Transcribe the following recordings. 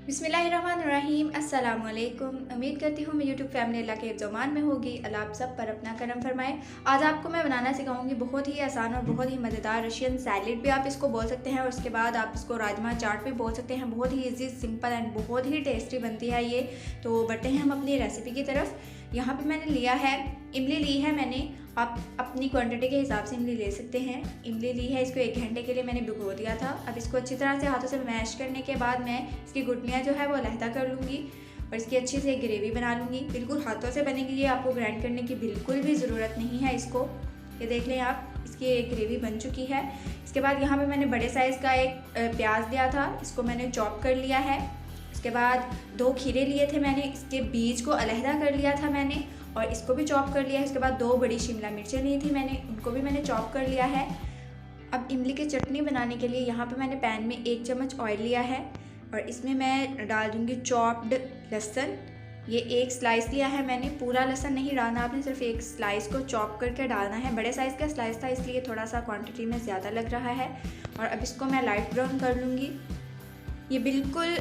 बिस्मिल्लाहिर्रहमानिर्रहीम। अस्सलाम वालेकुम। उम्मीद करती हूँ मेरी यूट्यूब फैमिली अल्लाह के ज़मान में होगी। अल्लाह आप सब पर अपना करम फरमाए। आज आपको मैं बनाना सिखाऊंगी बहुत ही आसान और बहुत ही मज़ेदार रशियन सैलेड भी आप इसको बोल सकते हैं, और उसके बाद आप इसको राजमा चाट भी बोल सकते हैं। बहुत ही ईजी, सिंपल एंड बहुत ही टेस्टी बनती है ये। तो बढ़ते हैं हम अपनी रेसिपी की तरफ। यहाँ पे मैंने लिया है इमली ली है मैंने। आप अपनी क्वांटिटी के हिसाब से इमली ले सकते हैं। इमली ली है, इसको 1 घंटे के लिए मैंने भिगो दिया था। अब इसको अच्छी तरह से हाथों से मैश करने के बाद मैं इसकी गुठलियाँ जो है वो अलहदा कर लूँगी और इसकी अच्छी से ग्रेवी बना लूँगी। बिल्कुल हाथों से बनेगी ये, आपको ग्राइंड करने की बिल्कुल भी ज़रूरत नहीं है इसको। ये देख लें आप, इसकी एक ग्रेवी बन चुकी है। इसके बाद यहाँ पे मैंने बड़े साइज़ का एक प्याज लिया था, इसको मैंने चॉप कर लिया है। उसके बाद 2 खीरे लिए थे मैंने, इसके बीज को अलहदा कर लिया था मैंने और इसको भी चॉप कर लिया है। उसके बाद 2 बड़ी शिमला मिर्चें ली थी मैंने, उनको भी मैंने चॉप कर लिया है। अब इमली की चटनी बनाने के लिए यहाँ पे मैंने पैन में 1 चम्मच ऑयल लिया है और इसमें मैं डाल दूँगी चॉप्ड लहसुन। ये 1 स्लाइस लिया है मैंने, पूरा लहसुन नहीं डालना आपने, सिर्फ 1 स्लाइस को चॉप करके डालना है। बड़े साइज़ का स्लाइस था इसलिए थोड़ा सा क्वांटिटी में ज़्यादा लग रहा है। और अब इसको मैं लाइट ब्राउन कर लूँगी। ये बिल्कुल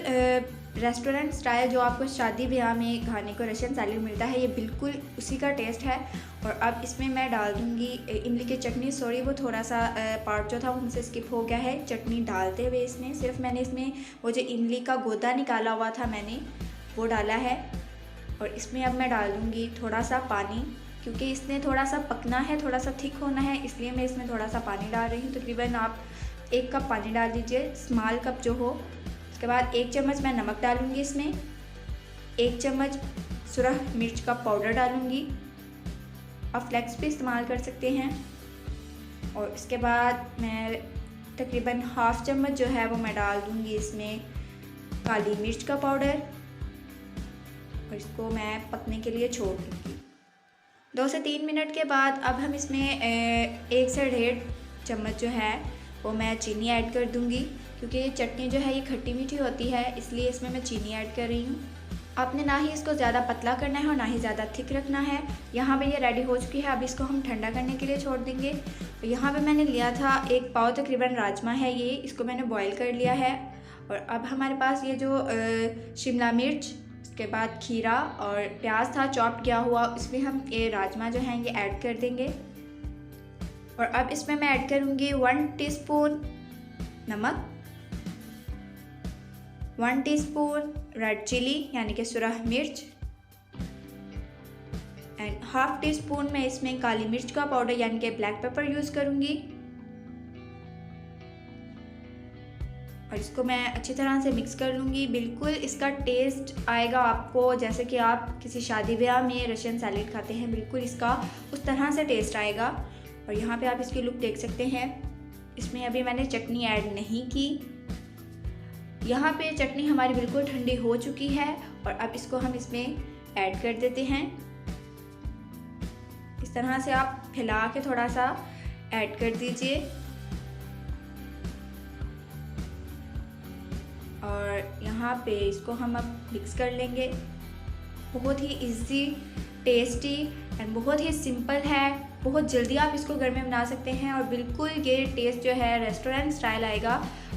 रेस्टोरेंट स्टाइल जो आपको शादी ब्याह में खाने को रशियन सैलेड मिलता है, ये बिल्कुल उसी का टेस्ट है। और अब इसमें मैं डाल दूँगी इमली की चटनी। सॉरी, वो थोड़ा सा पार्ट जो था वो हमसे स्किप हो गया है चटनी डालते हुए। इसमें सिर्फ मैंने इसमें वो जो इमली का गोदा निकाला हुआ था मैंने वो डाला है। और इसमें अब मैं डाल दूँगी थोड़ा सा पानी, क्योंकि इसने थोड़ा सा पकना है, थोड़ा सा थिक होना है, इसलिए मैं इसमें थोड़ा सा पानी डाल रही हूँ। तकरीबन आप 1 कप पानी डाल दीजिए, स्मॉल कप जो हो। उसके बाद 1 चम्मच मैं नमक डालूँगी इसमें, 1 चम्मच सुरख मिर्च का पाउडर डालूँगी। आप फ्लेक्स भी इस्तेमाल कर सकते हैं। और इसके बाद मैं तकरीबन ½ चम्मच जो है वो मैं डाल दूँगी इसमें काली मिर्च का पाउडर और इसको मैं पकने के लिए छोड़ दूँगी। 2 से 3 मिनट के बाद अब हम इसमें 1 से 1.5 चम्मच जो है वो मैं चीनी ऐड कर दूँगी, क्योंकि ये चटनी जो है ये खट्टी मीठी होती है, इसलिए इसमें मैं चीनी ऐड कर रही हूँ। आपने ना ही इसको ज़्यादा पतला करना है और ना ही ज़्यादा थिक रखना है। यहाँ पे ये रेडी हो चुकी है। अब इसको हम ठंडा करने के लिए छोड़ देंगे। यहाँ पे मैंने लिया था 1 पाव तकरीबन राजमा है ये, इसको मैंने बॉईल कर लिया है। और अब हमारे पास ये जो शिमला मिर्च, उसके बाद खीरा और प्याज था चॉप किया हुआ, उसमें हम ये राजमा जो हैं ये ऐड कर देंगे। और अब इसमें मैं ऐड करूँगी 1 टीस्पून नमक, 1 टीस्पून रेड चिली यानी कि सुरख मिर्च एंड ½ टीस्पून मैं इसमें काली मिर्च का पाउडर यानी कि ब्लैक पेपर यूज़ करूँगी। और इसको मैं अच्छी तरह से मिक्स कर लूँगी। बिल्कुल इसका टेस्ट आएगा आपको जैसे कि आप किसी शादी ब्याह में रशियन सैलेड खाते हैं, बिल्कुल इसका उस तरह से टेस्ट आएगा। और यहाँ पे आप इसकी लुक देख सकते हैं। इसमें अभी मैंने चटनी ऐड नहीं की। यहाँ पे चटनी हमारी बिल्कुल ठंडी हो चुकी है और अब इसको हम इसमें ऐड कर देते हैं। इस तरह से आप फैला के थोड़ा सा ऐड कर दीजिए। और यहाँ पे इसको हम अब मिक्स कर लेंगे। बहुत ही इजी, टेस्टी एंड बहुत ही सिंपल है। बहुत जल्दी आप इसको घर में बना सकते हैं और बिल्कुल ये टेस्ट जो है रेस्टोरेंट स्टाइल आएगा।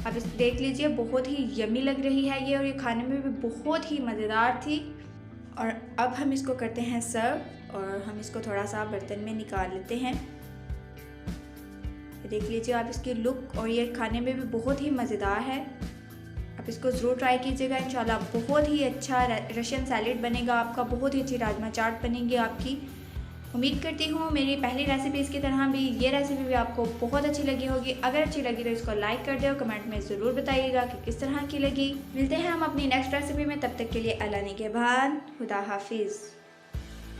आप इस देख लीजिए, बहुत ही यमी लग रही है ये और ये खाने में भी बहुत ही मज़ेदार थी। और अब हम इसको करते हैं सर्व और हम इसको थोड़ा सा बर्तन में निकाल लेते हैं। देख लीजिए आप इसकी लुक, और ये खाने में भी बहुत ही मज़ेदार है। आप इसको ज़रूर ट्राई कीजिएगा, इंशाल्लाह बहुत ही अच्छा रशियन सैलेड बनेगा आपका, बहुत ही अच्छी राजमा चाट बनेगी आपकी। उम्मीद करती हूँ मेरी पहली रेसिपी की तरह भी ये रेसिपी भी आपको बहुत अच्छी लगी होगी। अगर अच्छी लगी तो इसको लाइक कर दे और कमेंट में ज़रूर बताइएगा कि किस तरह की लगी। मिलते हैं हम अपनी नेक्स्ट रेसिपी में, तब तक के लिए अल्लाह निगहबान, खुदा हाफिज़।